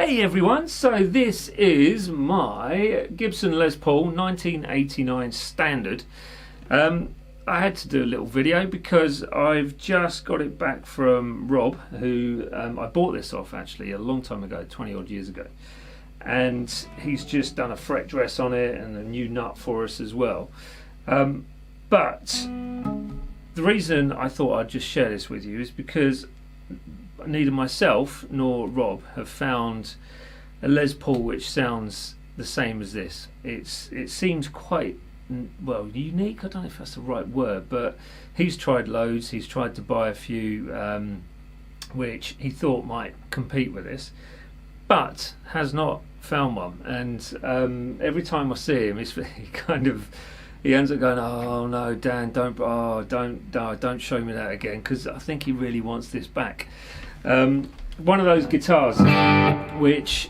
Hey everyone, so this is my Gibson Les Paul 1989 standard. I had to do a little video because I've just got it back from Rob, who I bought this off actually a long time ago, 20 odd years ago, and he's just done a fret dress on it and a new nut for us as well. But the reason I thought I'd just share this with you is because neither myself nor Rob have found a Les Paul which sounds the same as this. It seems quite, well, unique. I don't know if that's the right word, but he's tried loads. He's tried to buy a few which he thought might compete with this, but has not found one. And every time I see him, he ends up going, "Oh no, Dan, don't show me that again," because I think he really wants this back. One of those guitars which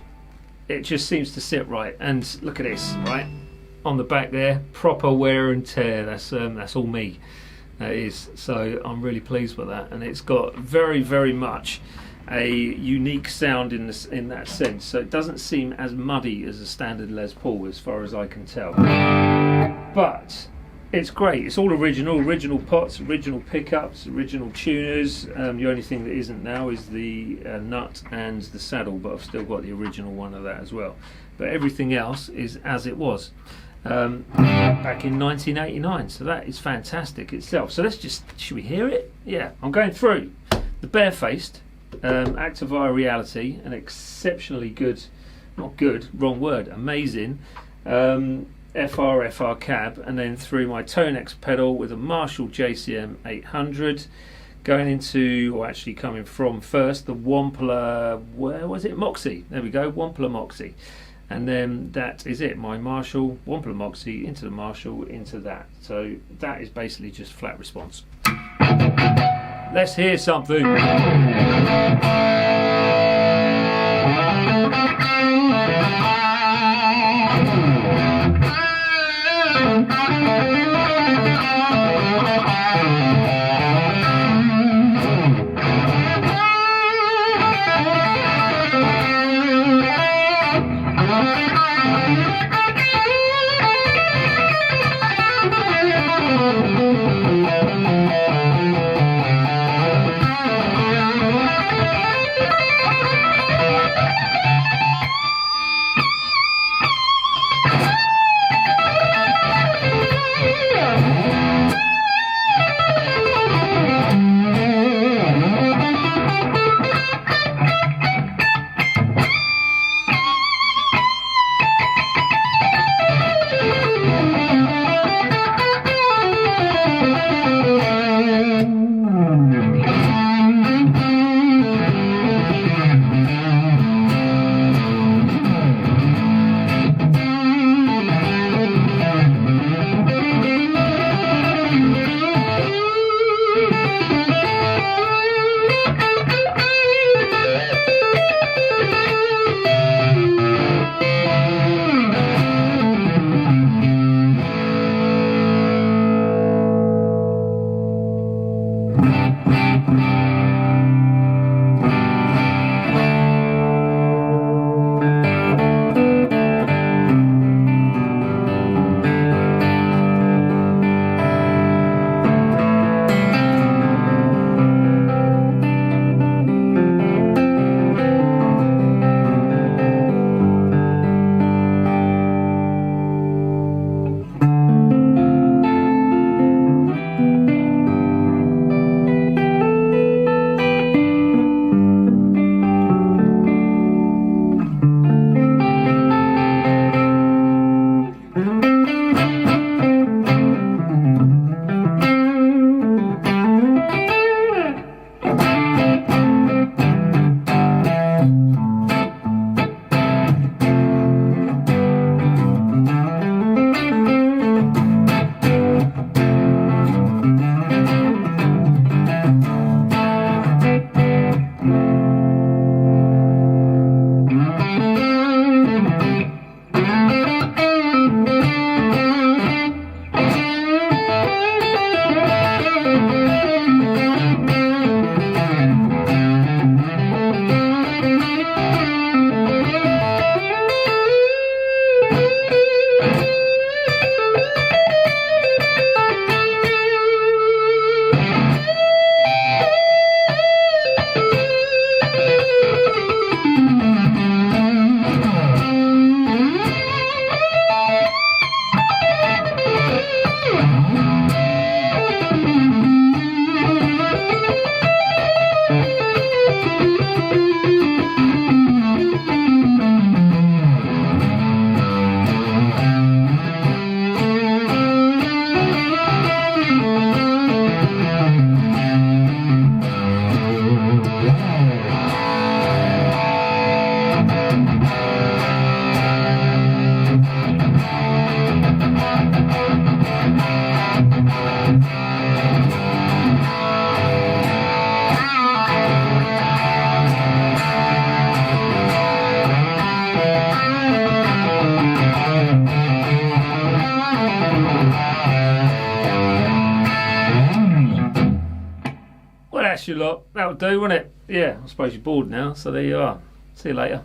it just seems to sit right, and look at this, right on the back there, proper wear and tear. That's all me, that is. So I'm really pleased with that, and it's got very much a unique sound in that sense. So it doesn't seem as muddy as a standard Les Paul as far as I can tell, but it's great. It's all original pots, original pickups, original tuners. The only thing that isn't now is the nut and the saddle, but I've still got the original one of that as well. But everything else is as it was back in 1989, so that is fantastic itself. So should we hear it? Yeah, I'm going through the barefaced Activire Reality, an exceptionally good, not good, wrong word, amazing FR cab, and then through my Tonex pedal with a Marshall JCM 800, going into, or actually coming from first, the Wampler, where was it, Moxie, there we go, Wampler Moxie, and then that is it, my Marshall, Wampler Moxie into the Marshall, into that. So that is basically just flat response. Let's hear something. That's your lot. That'll do, won't it? Yeah, I suppose you're bored now, so there you are. See you later.